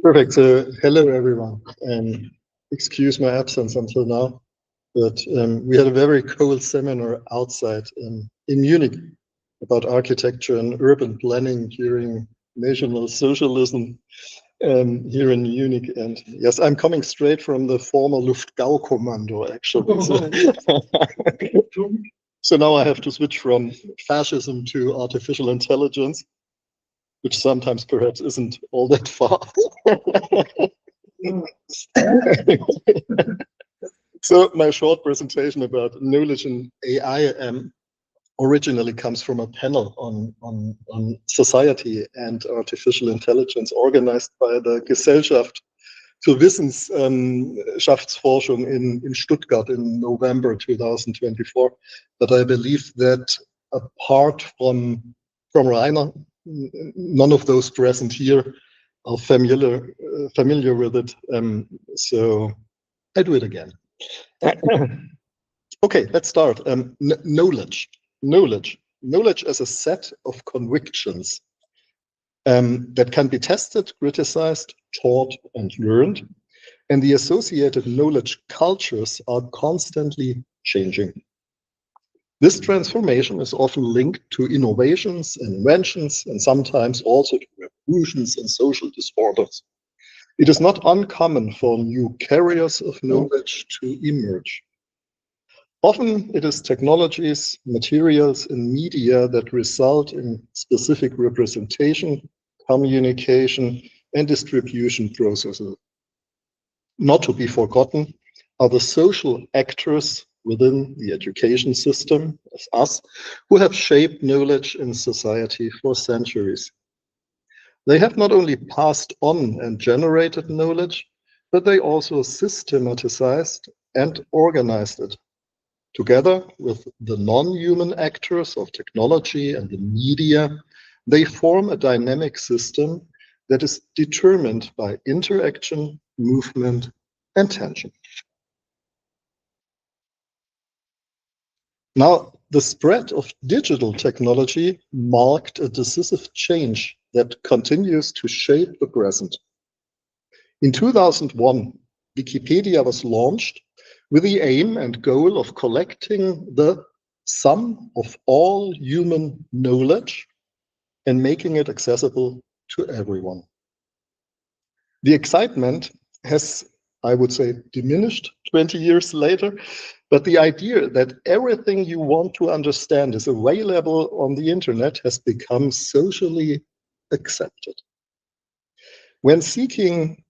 Perfect. So, hello everyone. Excuse my absence until now, but we had a very cold seminar outside in Munich about architecture and urban planning during National Socialism here in Munich. And yes, I'm coming straight from the former Luftgaukommando, actually. So now I have to switch from fascism to artificial intelligence, which sometimes perhaps isn't all that far. So my short presentation about knowledge and AI originally comes from a panel on society and artificial intelligence organized by the Gesellschaft für Wissenschaftsforschung in Stuttgart in November 2024. But I believe that apart from Rainer, none of those present here are familiar with it. So I do it again. Okay, let's start. Knowledge as a set of convictions that can be tested, criticized, taught, and learned. And the associated knowledge cultures are constantly changing. This transformation is often linked to innovations and inventions, and sometimes also to revolutions and social disorders. It is not uncommon for new carriers of knowledge to emerge. Often it is technologies, materials, and media that result in specific representation, communication, and distribution processes. Not to be forgotten are the social actors within the education system, as us, who have shaped knowledge in society for centuries. They have not only passed on and generated knowledge, but they also systematized and organized it. Together with the non-human actors of technology and the media, they form a dynamic system that is determined by interaction, movement, and tension. Now, the spread of digital technology marked a decisive change that continues to shape the present. In 2001, Wikipedia was launched with the aim and goal of collecting the sum of all human knowledge and making it accessible to everyone. The excitement has, I would say, diminished 20 years later, but the idea that everything you want to understand is available on the internet has become socially accepted. When seeking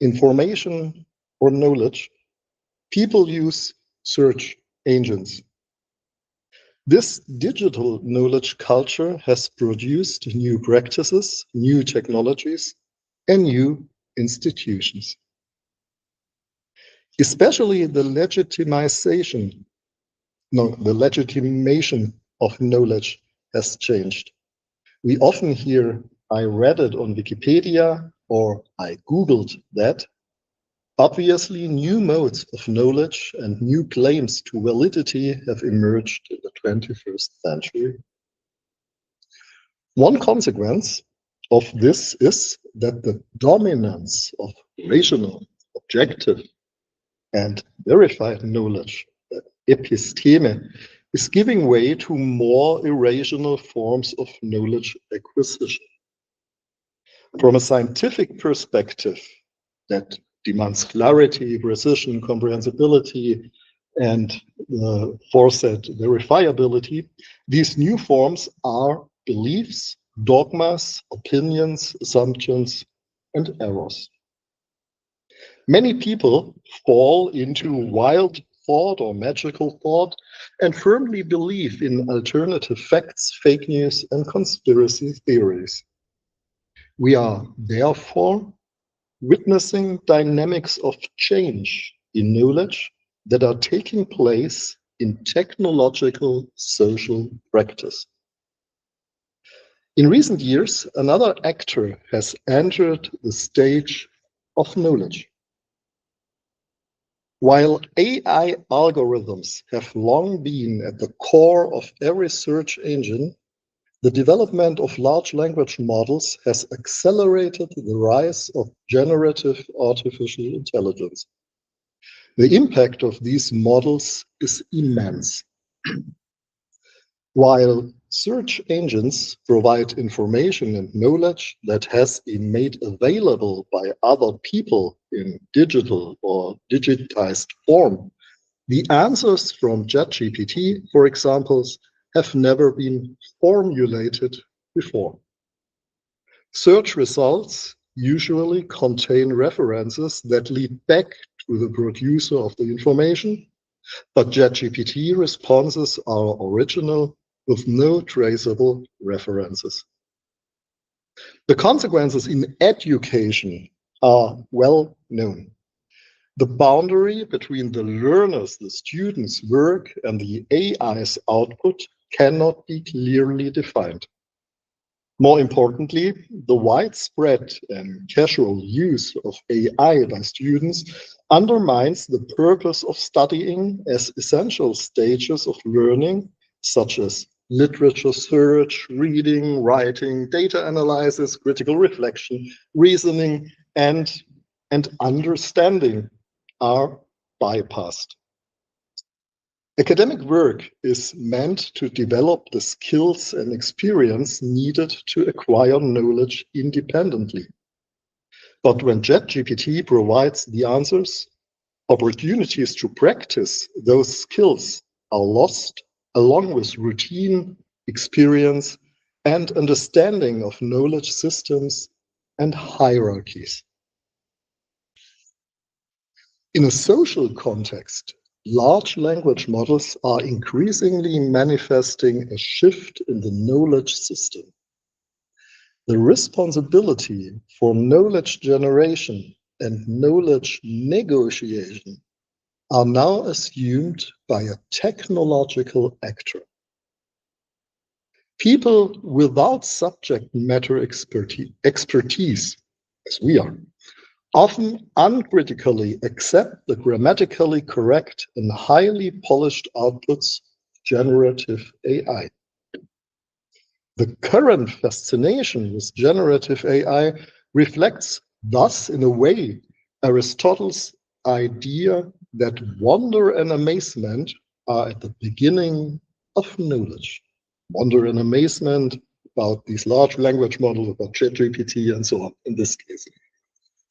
information or knowledge, people use search engines. This digital knowledge culture has produced new practices, new technologies, and new institutions. Especially the legitimation of knowledge has changed. We often hear, I read it on Wikipedia, or I Googled that. Obviously, new modes of knowledge and new claims to validity have emerged in the 21st century. One consequence of this is that the dominance of rational, objective, and verified knowledge, episteme, is giving way to more irrational forms of knowledge acquisition. From a scientific perspective that demands clarity, precision, comprehensibility, and foresaid verifiability, these new forms are beliefs, dogmas, opinions, assumptions, and errors. Many people fall into wild thought or magical thought and firmly believe in alternative facts, fake news, and conspiracy theories. We are therefore witnessing dynamics of change in knowledge that are taking place in technological social practice. In recent years, another actor has entered the stage of knowledge. While AI algorithms have long been at the core of every search engine, The development of large language models has accelerated the rise of generative artificial intelligence. The impact of these models is immense. While search engines provide information and knowledge that has been made available by other people in digital or digitized form, the answers from ChatGPT, for example, have never been formulated before. Search results usually contain references that lead back to the producer of the information, but ChatGPT responses are original with no traceable references. The consequences in education are well known. The boundary between the learners, the students' work, and the AI's output cannot be clearly defined. More importantly, the widespread and casual use of AI by students undermines the purpose of studying as essential stages of learning, such as literature search, reading, writing, data analysis, critical reflection, reasoning, and understanding are bypassed. Academic work is meant to develop the skills and experience needed to acquire knowledge independently. But when ChatGPT provides the answers, opportunities to practice those skills are lost, along with routine, experience, and understanding of knowledge systems and hierarchies. In a social context, large language models are increasingly manifesting a shift in the knowledge system. The responsibility for knowledge generation and knowledge negotiation are now assumed by a technological actor. People without subject matter expertise, as we are, often uncritically accept the grammatically correct and highly polished outputs of generative AI. The current fascination with generative AI reflects thus, in a way, Aristotle's idea that wonder and amazement are at the beginning of knowledge. Wonder and amazement about these large language models, about ChatGPT and so on, in this case.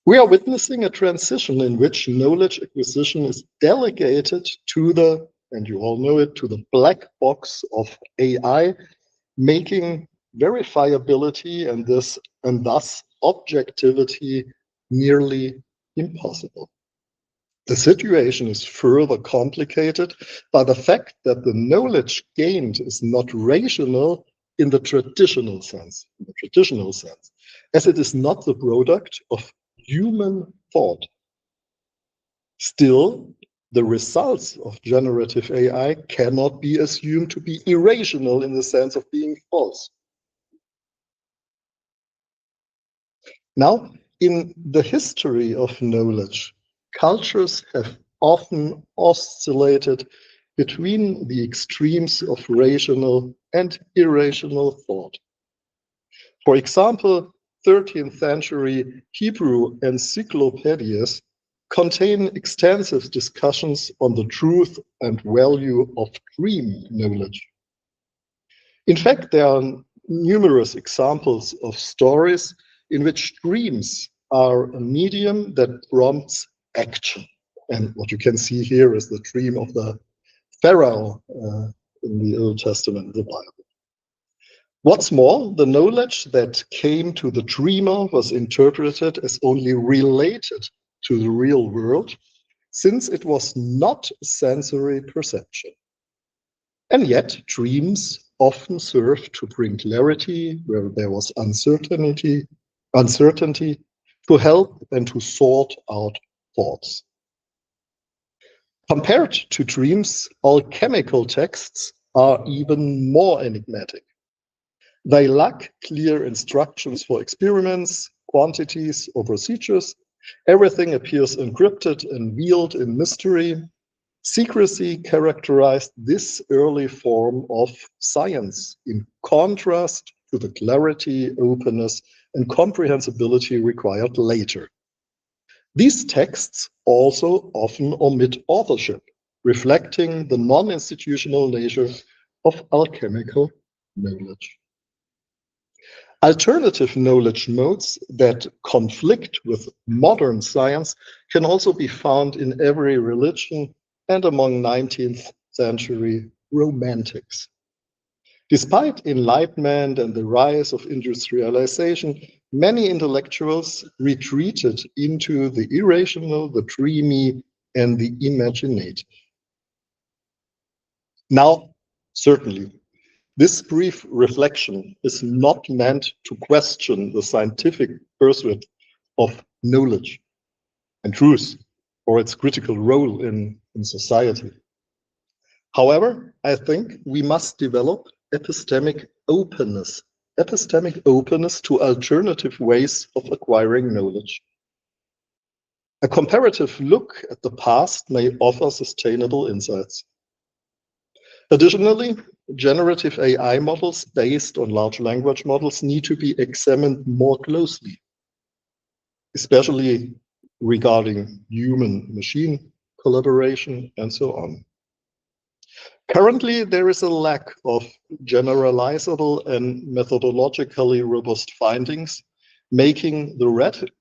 We are witnessing a transition in which knowledge acquisition is delegated to the, and you all know it, to the black box of AI, making verifiability and thus objectivity nearly impossible. The situation is further complicated by the fact that the knowledge gained is not rational in the traditional sense, as it is not the product of human thought. Still, the results of generative AI cannot be assumed to be irrational in the sense of being false. Now, in the history of knowledge, cultures have often oscillated between the extremes of rational and irrational thought. For example, 13th century Hebrew encyclopedias contain extensive discussions on the truth and value of dream knowledge. In fact, there are numerous examples of stories in which dreams are a medium that prompts action. And what you can see here is the dream of the Pharaoh in the Old Testament, the Bible. What's more, the knowledge that came to the dreamer was interpreted as only related to the real world, since it was not sensory perception. And yet, dreams often serve to bring clarity where there was uncertainty, to help and to sort out thoughts. Compared to dreams, alchemical texts are even more enigmatic. They lack clear instructions for experiments, quantities, or procedures. Everything appears encrypted and veiled in mystery. Secrecy characterized this early form of science, in contrast to the clarity, openness, and comprehensibility required later. These texts also often omit authorship, reflecting the non-institutional nature of alchemical knowledge. Alternative knowledge modes that conflict with modern science can also be found in every religion and among 19th century romantics. Despite enlightenment and the rise of industrialization, many intellectuals retreated into the irrational, the dreamy, and the imaginative. Now, certainly, this brief reflection is not meant to question the scientific pursuit of knowledge and truth or its critical role in society. However, I think we must develop epistemic openness to alternative ways of acquiring knowledge. A comparative look at the past may offer sustainable insights. Additionally, generative AI models based on large language models need to be examined more closely, especially regarding human-machine collaboration and so on. Currently, there is a lack of generalizable and methodologically robust findings, making the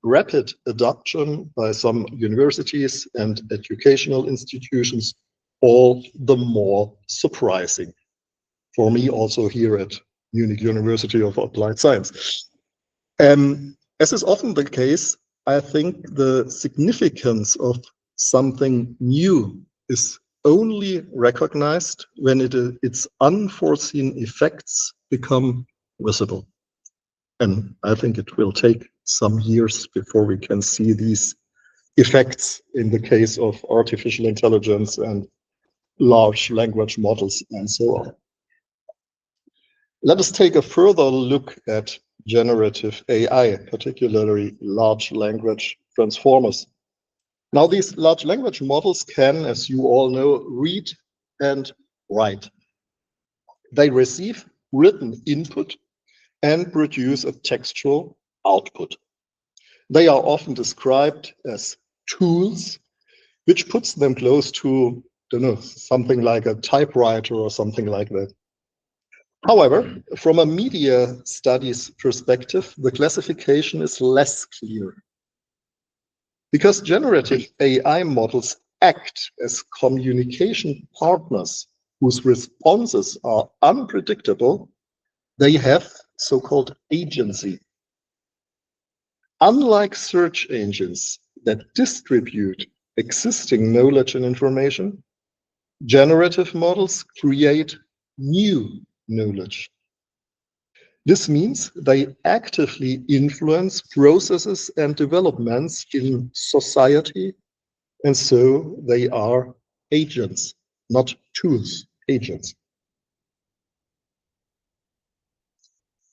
rapid adoption by some universities and educational institutions all the more surprising. For me, also here at Munich University of Applied Science. As is often the case, I think the significance of something new is only recognized when its unforeseen effects become visible. And I think it will take some years before we can see these effects in the case of artificial intelligence and large language models and so on. Let us take a further look at generative AI, particularly large language transformers. Now, these large language models can, as you all know, read and write. They receive written input and produce a textual output. They are often described as tools, which puts them close to, something like a typewriter or something like that. However, from a media studies perspective, the classification is less clear. Because generative AI models act as communication partners whose responses are unpredictable, they have so-called agency. Unlike search engines that distribute existing knowledge and information, generative models create new knowledge. This means they actively influence processes and developments in society, and so they are agents, not tools, agents.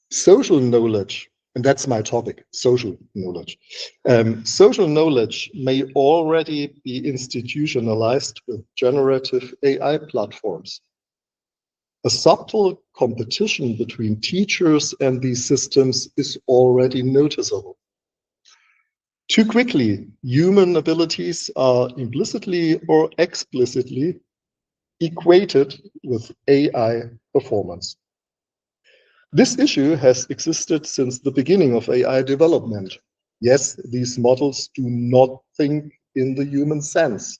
Social knowledge, and that's my topic, social knowledge. Social knowledge may already be institutionalized with generative AI platforms. A subtle competition between teachers and these systems is already noticeable. Too quickly, human abilities are implicitly or explicitly equated with AI performance. This issue has existed since the beginning of AI development. Yes, these models do not think in the human sense.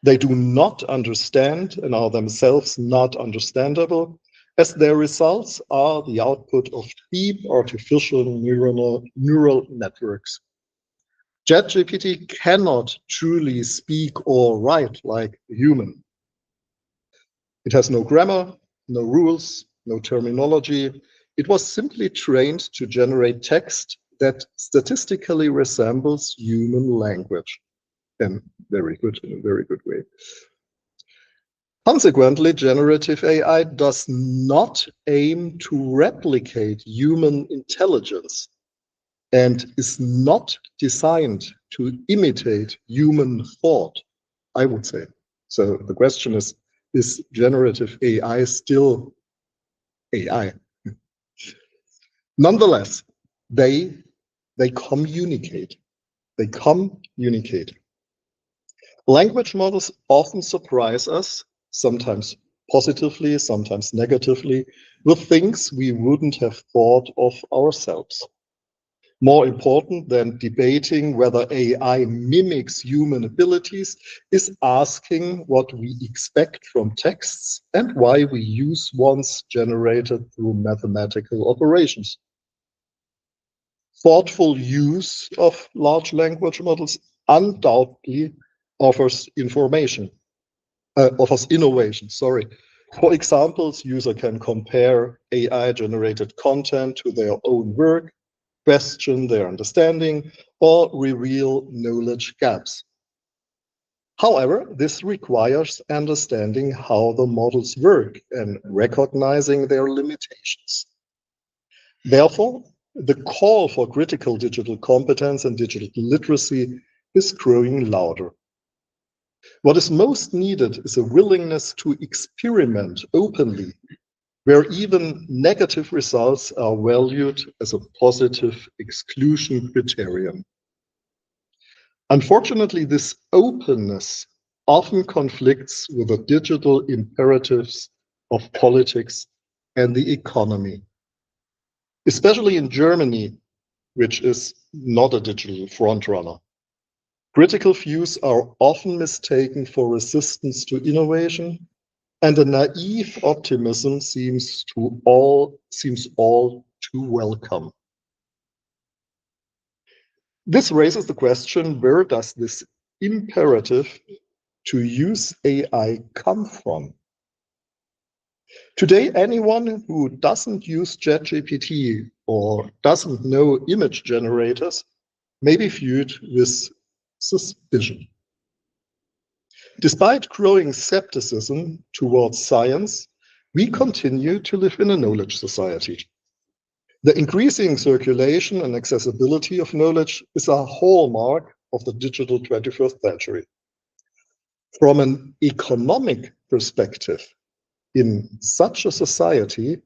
They do not understand and are themselves not understandable, as their results are the output of deep artificial neural networks. ChatGPT cannot truly speak or write like a human. It has no grammar, no rules, no terminology. It was simply trained to generate text that statistically resembles human language. In a very good way. Consequently, generative AI does not aim to replicate human intelligence and is not designed to imitate human thought, I would say. So the question is generative AI still AI? Nonetheless, they communicate. They communicate. Language models often surprise us, sometimes positively, sometimes negatively, with things we wouldn't have thought of ourselves. More important than debating whether AI mimics human abilities is asking what we expect from texts and why we use ones generated through mathematical operations. Thoughtful use of large language models undoubtedly offers innovation, sorry. For examples, user can compare AI-generated content to their own work, question their understanding, or reveal knowledge gaps. However, this requires understanding how the models work and recognizing their limitations. Therefore, the call for critical digital competence and digital literacy is growing louder. What is most needed is a willingness to experiment openly, where even negative results are valued as a positive exclusion criterion. Unfortunately, this openness often conflicts with the digital imperatives of politics and the economy. Especially in Germany, which is not a digital frontrunner. Critical views are often mistaken for resistance to innovation, and a naive optimism seems all too welcome. This raises the question, where does this imperative to use AI come from? Today, anyone who doesn't use ChatGPT or doesn't know image generators may be viewed with suspicion. Despite growing skepticism towards science, we continue to live in a knowledge society. The increasing circulation and accessibility of knowledge is a hallmark of the digital 21st century. From an economic perspective, in such a society,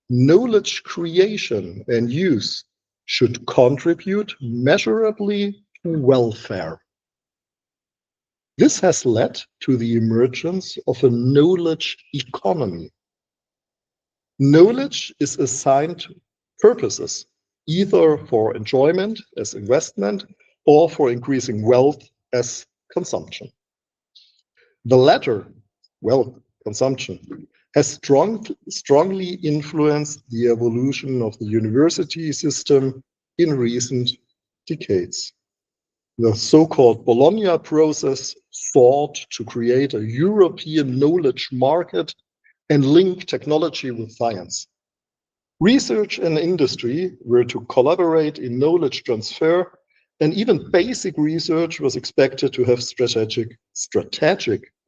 knowledge creation and use should contribute measurably to welfare. This has led to the emergence of a knowledge economy. Knowledge is assigned purposes, either for enjoyment as investment or for increasing wealth as consumption. The latter, wealth consumption, has strongly influenced the evolution of the university system in recent decades. The so-called Bologna process sought to create a European knowledge market and link technology with science. Research and industry were to collaborate in knowledge transfer, and even basic research was expected to have strategic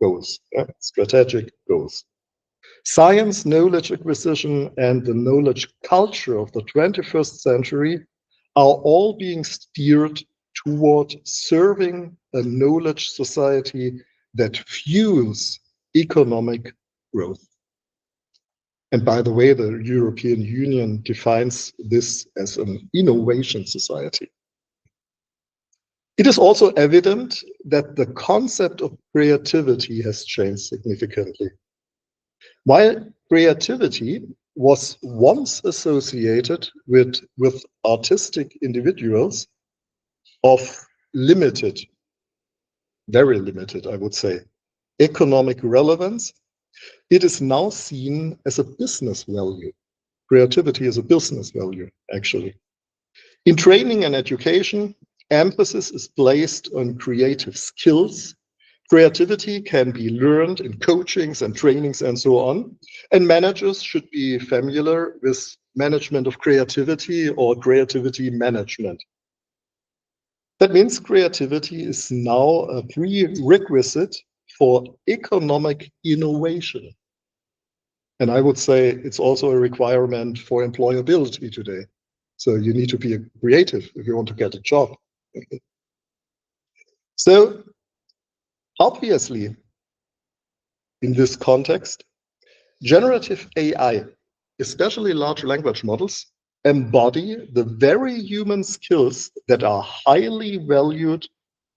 goals. Science, knowledge acquisition, and the knowledge culture of the 21st century are all being steered toward serving a knowledge society that fuels economic growth. And by the way, the European Union defines this as an innovation society. It is also evident that the concept of creativity has changed significantly. While creativity was once associated with artistic individuals of limited, very limited, I would say, economic relevance, it is now seen as a business value. Creativity is a business value, actually. In training and education, emphasis is placed on creative skills. Creativity can be learned in coachings and trainings and so on, and managers should be familiar with management of creativity or creativity management. That means creativity is now a prerequisite for economic innovation. And I would say it's also a requirement for employability today. So you need to be creative if you want to get a job. So obviously, in this context, generative AI, especially large language models, embody the very human skills that are highly valued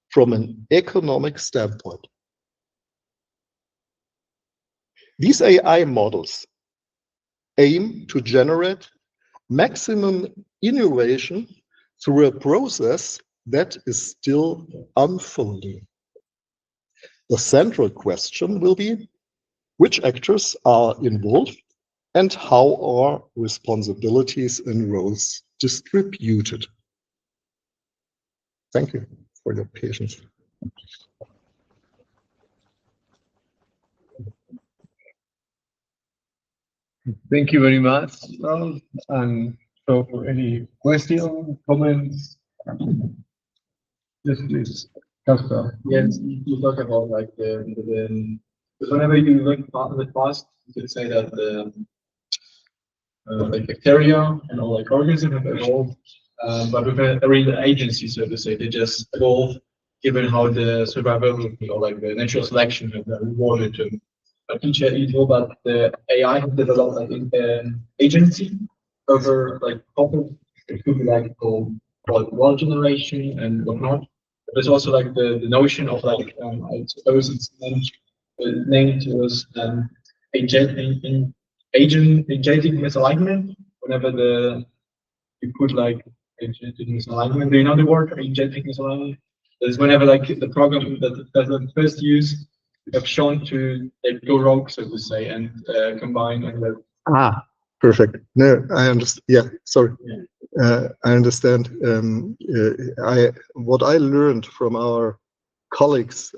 from an economic standpoint. These AI models aim to generate maximum innovation through a process that is still unfolding. The central question will be, which actors are involved and how are responsibilities and roles distributed? Thank you for your patience. Thank you very much, Ralf. And so for any questions, comments, yes, please. Kasper. Yes, you talk about like because whenever you look at the past, you could say that the like bacteria and all like organisms have evolved, but with a real agency, so to say, they just evolve given how the survival or like the natural selection have rewarded them. But you know that the AI have developed like agency over like topics. It could be like called world generation and whatnot. There's also like the notion of like I suppose it's named was agentic misalignment. Whenever you put like agentic misalignment, do you know the word agentic misalignment? There's whenever like the program that the first use have shown to go rogue, so to say, and combine and Perfect. No, I understand. Yeah, sorry. Yeah. I understand. What I learned from our colleagues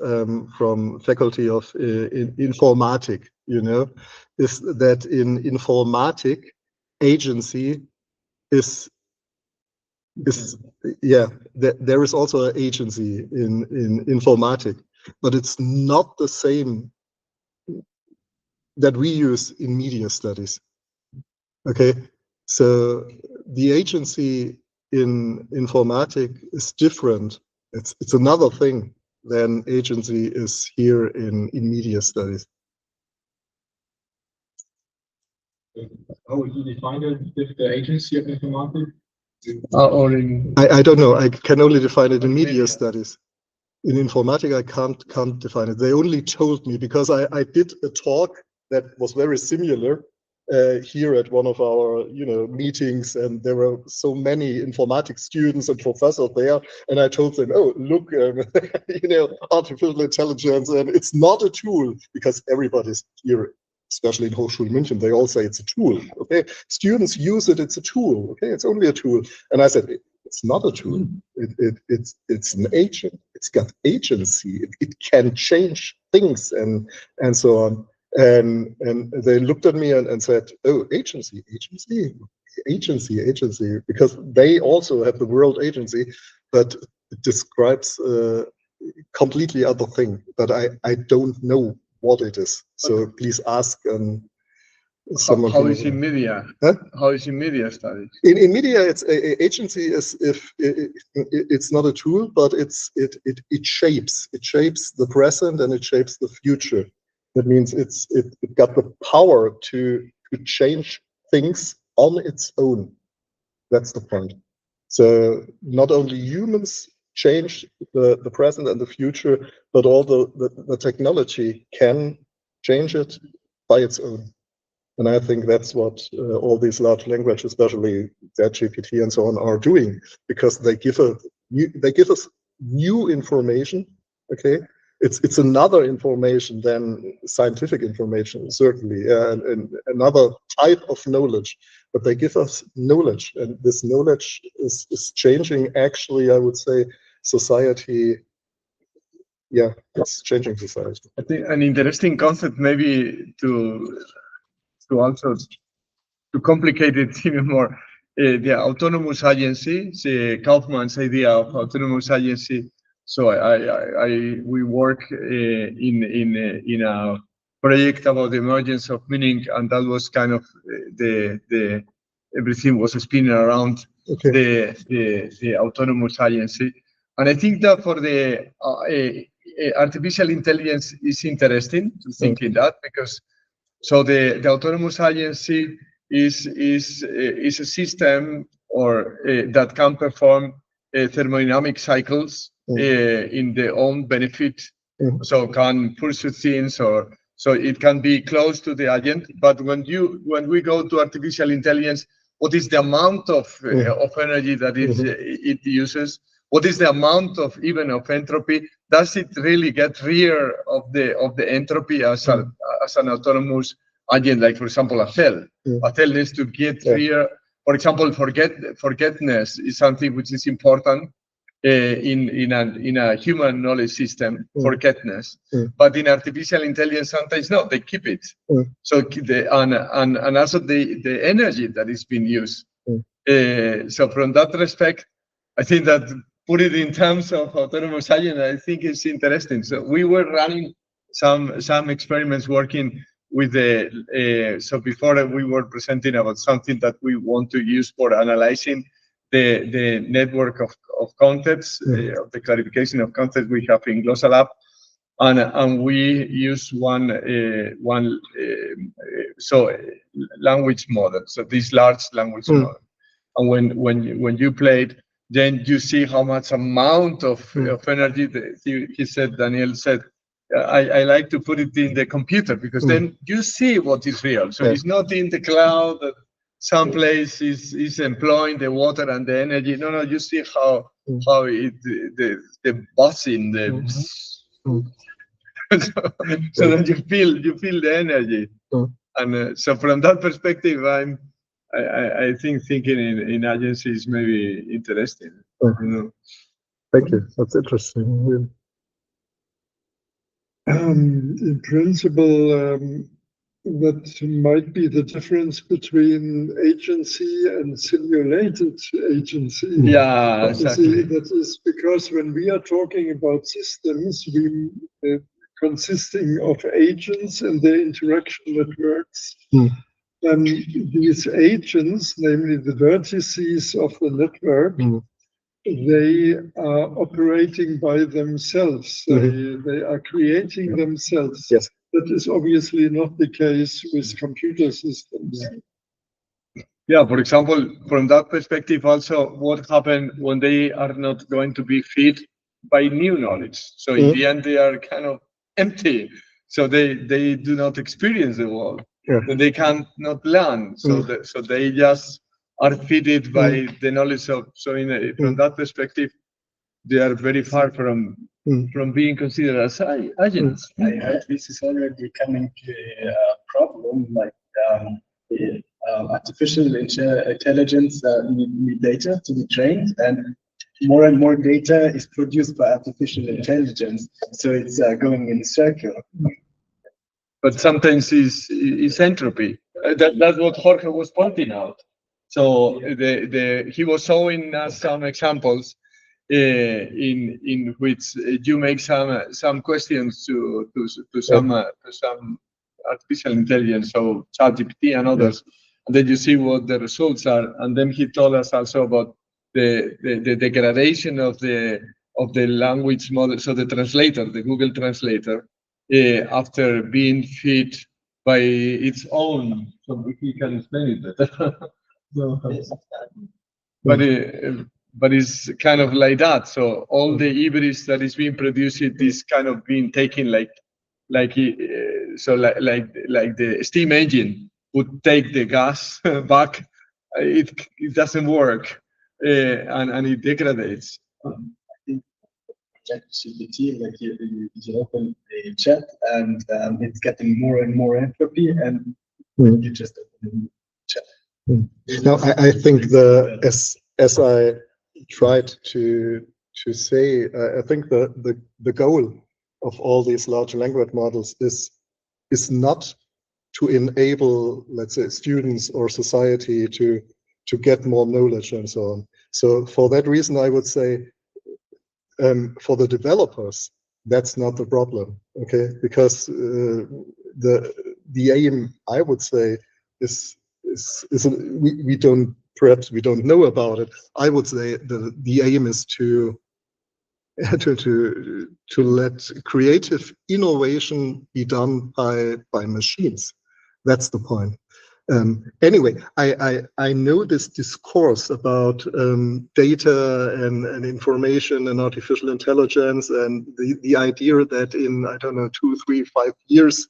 from faculty of informatic, is that in informatic, agency is there is also an agency in informatic, but it's not the same that we use in media studies. Okay, so the agency in informatic is different. It's another thing than agency is here in media studies. How would you define it with the agency of informatic? Or in I don't know. I can only define it in media studies. In informatic, I can't define it. They only told me because I did a talk that was very similar here at one of our meetings, and there were so many informatics students and professors there, and I told them, oh look, artificial intelligence, and it's not a tool, because everybody's here, especially in Hochschule München, they all say it's a tool. Okay, students use it, it's a tool. Okay, it's only a tool. And I said, it's not a tool. It's an agent. It's got agency. It can change things and so on. And they looked at me and said, oh, agency, because they also have the world agency, but it describes a completely other thing. But I don't know what it is. So please ask someone. How is in media? Huh? How is in media studies? In media, it's agency is if it's not a tool, but it shapes the present and it shapes the future. That means it got the power to change things on its own. That's the point. So not only humans change the present and the future, but all the technology can change it by its own. And I think that's what all these large languages, especially ChatGPT and so on, are doing, because they give us new information. Okay, it's another information than scientific information, certainly, and another type of knowledge. But they give us knowledge, and this knowledge is changing. Actually, I would say society. Yeah, it's changing society. I think an interesting concept, maybe to also to complicate it even more, the autonomous agency, Kaufman's idea of autonomous agency. So we work in a project about the emergence of meaning, and that was kind of the everything was spinning around the autonomous agency. And I think that for the artificial intelligence is interesting to think in that, because so the autonomous agency is a system or that can perform thermodynamic cycles in their own benefit. So can pursue things, or so it can be close to the agent. But when we go to artificial intelligence, what is the amount of energy that it uses? What is the amount of even of entropy? Does it really get rid of the entropy as an autonomous agent, like for example a cell? A cell needs to get rid. For example, forgetfulness is something which is important in a human knowledge system. Forgetfulness, but in artificial intelligence sometimes no, they keep it. So and also the energy that is being used. So from that respect, I think that put it in terms of autonomous agent, I think it's interesting. So we were running some experiments working with the so before we were presenting about something that we want to use for analyzing the network of concepts, of the clarification of concepts we have in Glossal Lab, and we use one language model. So this large language model, and when you play it, then you see how much amount of energy. He said, Daniel said, I like to put it in the computer, because then you see what is real. So it's not in the cloud that some place is employing the water and the energy. No, you see how it the buzzing, so that you feel the energy. And so from that perspective, I think thinking in agencies may be interesting. Thank you. That's interesting. In principle, that might be the difference between agency and simulated agency. Yeah, exactly. That is because when we are talking about systems, we consisting of agents and their interaction networks. And these agents, namely the vertices of the network, they are operating by themselves. They are creating themselves. Yes. That is obviously not the case with computer systems. Yeah, for example, from that perspective also, what happened when they are not going to be fed by new knowledge? So in the end, they are kind of empty. So they do not experience the world. And they cannot learn. So they just are fed by the knowledge of. So from that perspective, they are very far from being considered as agents. I heard this is already becoming a problem, like artificial intelligence need data to be trained, and more data is produced by artificial intelligence. So it's going in a circle. But sometimes it's entropy. That's what Jorge was pointing out. So he was showing us some examples in which you make some questions to some artificial intelligence, so ChatGPT and others, and then you see what the results are. And then he told us also about the degradation of the language model, so the translator, the Google translator, after being fed by its own. So he can explain it better. But it's kind of like that. So all the hybris that is being produced is kind of being taken like the steam engine would take the gas back. It doesn't work, and it degrades. I think ChatGPT, like you open a chat and it's getting more and more entropy, and you just open a chat. Now, I think as I tried to say, I think the goal of all these large language models is not to enable, let's say, students or society to get more knowledge and so on. So for that reason, I would say for the developers, that's not the problem, okay? Because the aim, I would say, is we don't know about it. I would say the aim is to to let creative innovation be done by machines. That's the point. Anyway, I know this discourse about data and information and artificial intelligence, and the idea that in, I don't know, 2, 3, 5 years,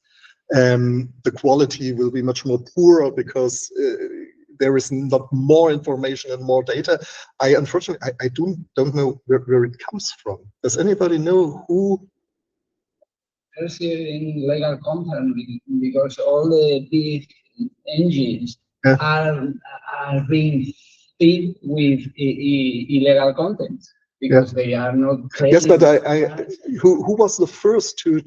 the quality will be much more poorer because there is not more information and more data. Unfortunately, I don't know where it comes from. Does anybody know who? There's in legal content, because all the big engines are being fed with illegal content because they are not. Yes, but who was the first to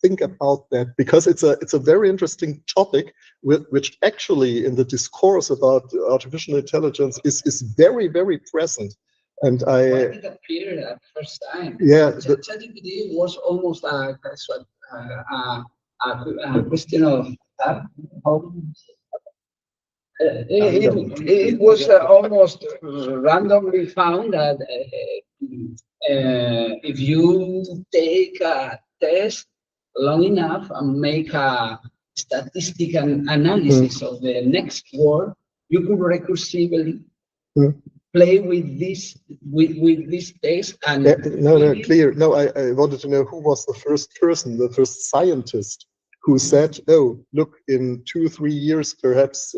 think about that? Because it's a very interesting topic, which actually in the discourse about artificial intelligence is very, very present. And it appeared at first time. Yeah, ChatGPT was almost a question of it was almost randomly found that if you take a test long enough and make a statistical analysis of the next word, you could recursively play with this text. And no, clear. No, I wanted to know who was the first person, the first scientist who said, "Oh, look, in 2, 3 years, perhaps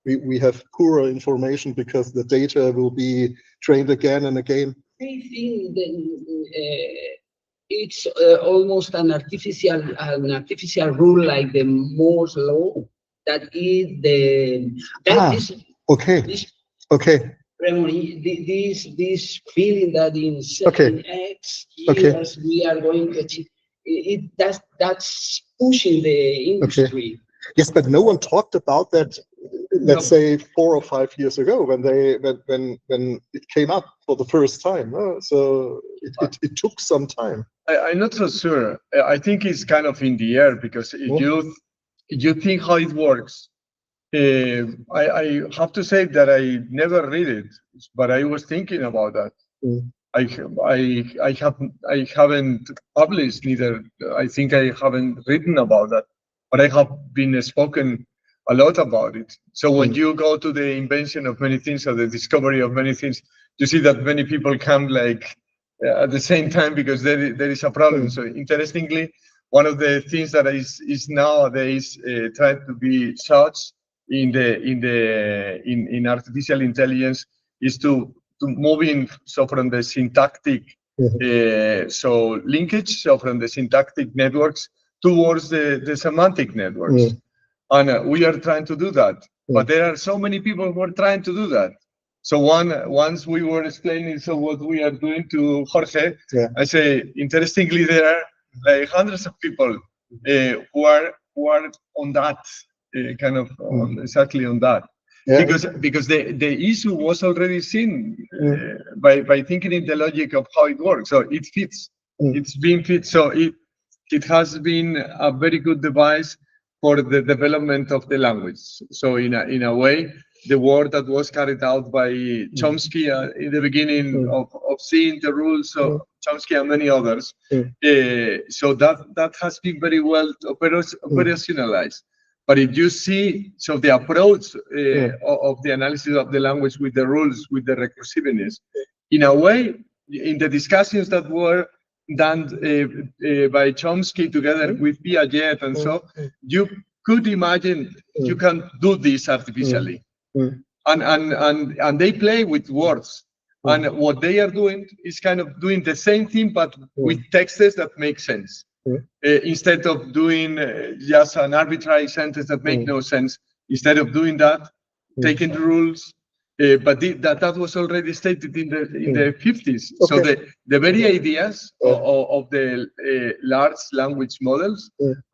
we have poorer information because the data will be trained again and again." I think that it's almost an artificial rule, like the Moore's law, that is this feeling that in 7x years we are going to achieve it. That's pushing the industry. Yes, but no one talked about that. Let's say 4 or 5 years ago, when it came up for the first time. So it took some time. I'm not so sure. I think it's kind of in the air, because if you think how it works, I have to say that I never read it, but I was thinking about that. I haven't published neither. I think I haven't written about that, but I have been spoken a lot about it. So when you go to the invention of many things, or the discovery of many things, you see that many people come like at the same time, because there is a problem. So interestingly, one of the things that is nowadays trying to be such in artificial intelligence is to move in from the syntactic linkage, from the syntactic networks towards the semantic networks. And we are trying to do that, but there are so many people who are trying to do that. So once we were explaining what we are doing to Jorge, I say, interestingly, there are like hundreds of people who are on that kind of exactly on that, because the issue was already seen by thinking in the logic of how it works. So it fits, it's being fit. So it has been a very good device for the development of the language. So in a way, the work that was carried out by Chomsky in the beginning of seeing the rules of Chomsky and many others, so that has been very well operationalized. But if you see, so the approach of the analysis of the language with the rules, with the recursiveness, in a way, in the discussions that were done by Chomsky together with Piaget and so, you could imagine you can do this artificially. And they play with words. And what they are doing is kind of doing the same thing, but with texts that make sense. Instead of doing just an arbitrary sentence that make no sense, instead of doing that, taking the rules, but that was already stated in the 50s. So the very ideas of the large language models,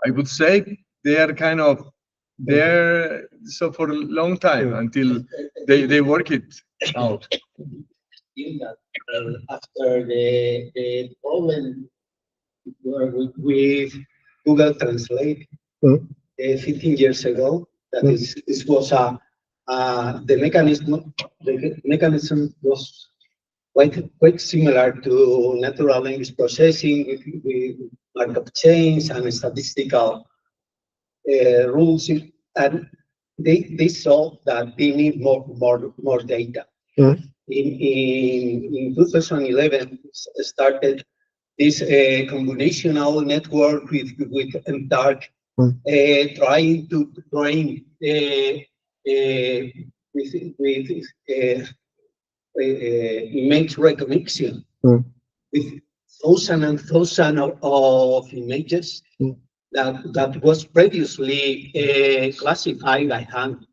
I would say, they are kind of there so for a long time until they work it out. After the problem with Google Translate 15 years ago, that this was the mechanism was quite similar to natural language processing with markup chains and statistical rules, and they saw that they need more data. In 2011, started this combinational network with MTARC, trying to train with image recognition with thousands of images that was previously classified by hand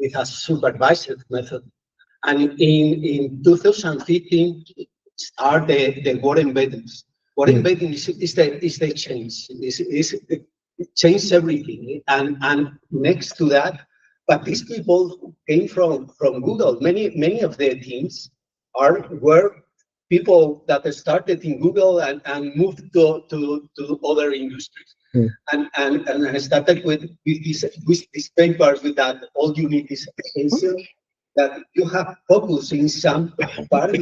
with a supervised method. And in 2015, started the word embeddings. Word embedding is the change. It changed everything. And next to that, but these people came from Google. Many of their teams were people that started in Google and moved to other industries. And I started with these papers with that all you need is attention, that you have focus in some part.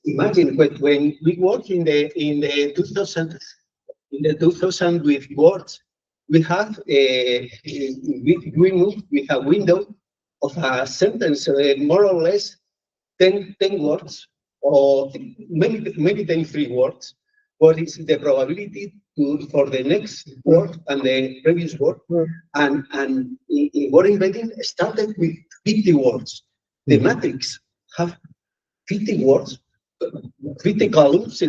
Imagine when we work in the 2000 with words, we have we moved with a window of a sentence, more or less 10 words, or maybe 3 words. What is the probability for the next word and the previous word? And in word embedding started with 50 words. The matrix have 50 words, 50 columns.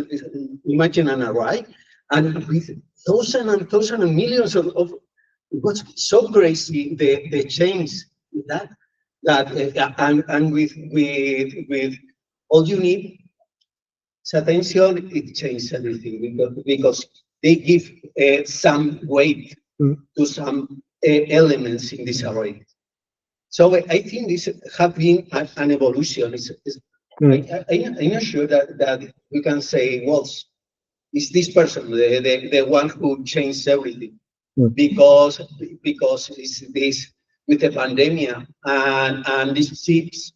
Imagine an array, and with thousands and millions of it was so crazy the change that and with all you need is attention. It changed everything because they give some weight to some elements in this array. So I think this has been an evolution. I'm not sure that we can say, well, is this person the one who changed everything? Because it's this with the pandemic and these chips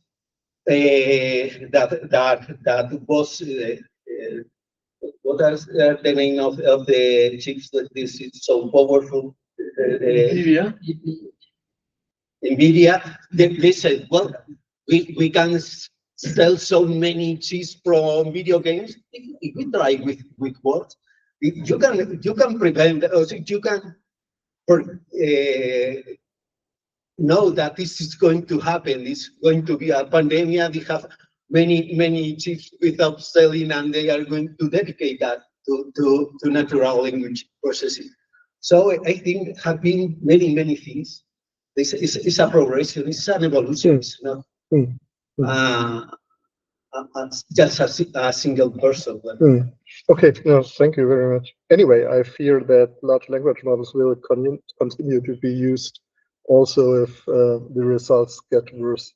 that was what is the name of the chips that this is so powerful? NVIDIA. They said, well, we can sell so many chips from video games. If we try with words, you can prevent, or you can know that this is going to happen. It's going to be a pandemic. They have many chips without selling, and they are going to dedicate that to natural language processing. So I think have been many things. It's a progression. It's an evolution. It's not just a single person. Okay, no, thank you very much. Anyway, I fear that large language models will continue to be used also if the results get worse.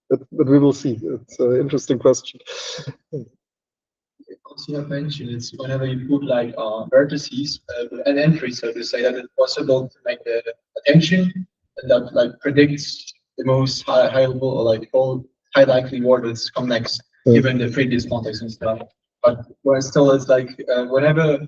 But we will see. It's an interesting question. Also, you mentioned it's whenever you put like vertices, an entry, so to say, that it's possible to make the attention that like predicts the most high level or like all high likely word that's come next, given the previous context and stuff. But where still it's like whenever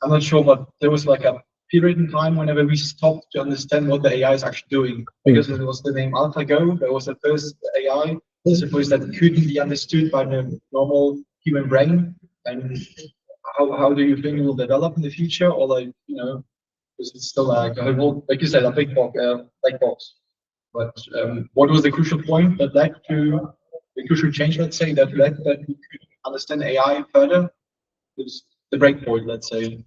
I'm not sure, but there was like a period in time whenever we stopped to understand what the AI is actually doing, because it was the name AlphaGo. There was the first AI, I suppose, that couldn't be understood by the normal human brain. And how do you think it will develop in the future, or like because it's still like like you said, a big box. But what was the crucial point that led to the crucial change? Let's say that led that we could understand AI further. It's the breakpoint, let's say.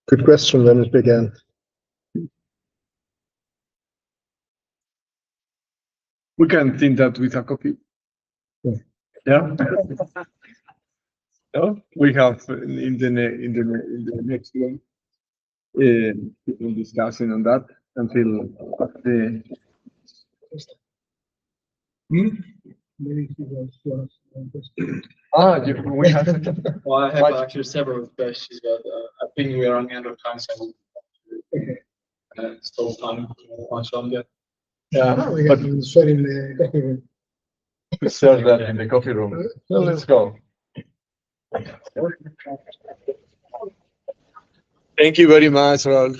Good question. When it began. We can think that with a copy. Yeah. No, we have in the next one people discussing on that until the. We have. Well, I have actually several questions, but I think we are on the end of time, so Still time to watch on yet. Yeah, but we serve that in the coffee room. So let's go. Thank you very much, Ralf.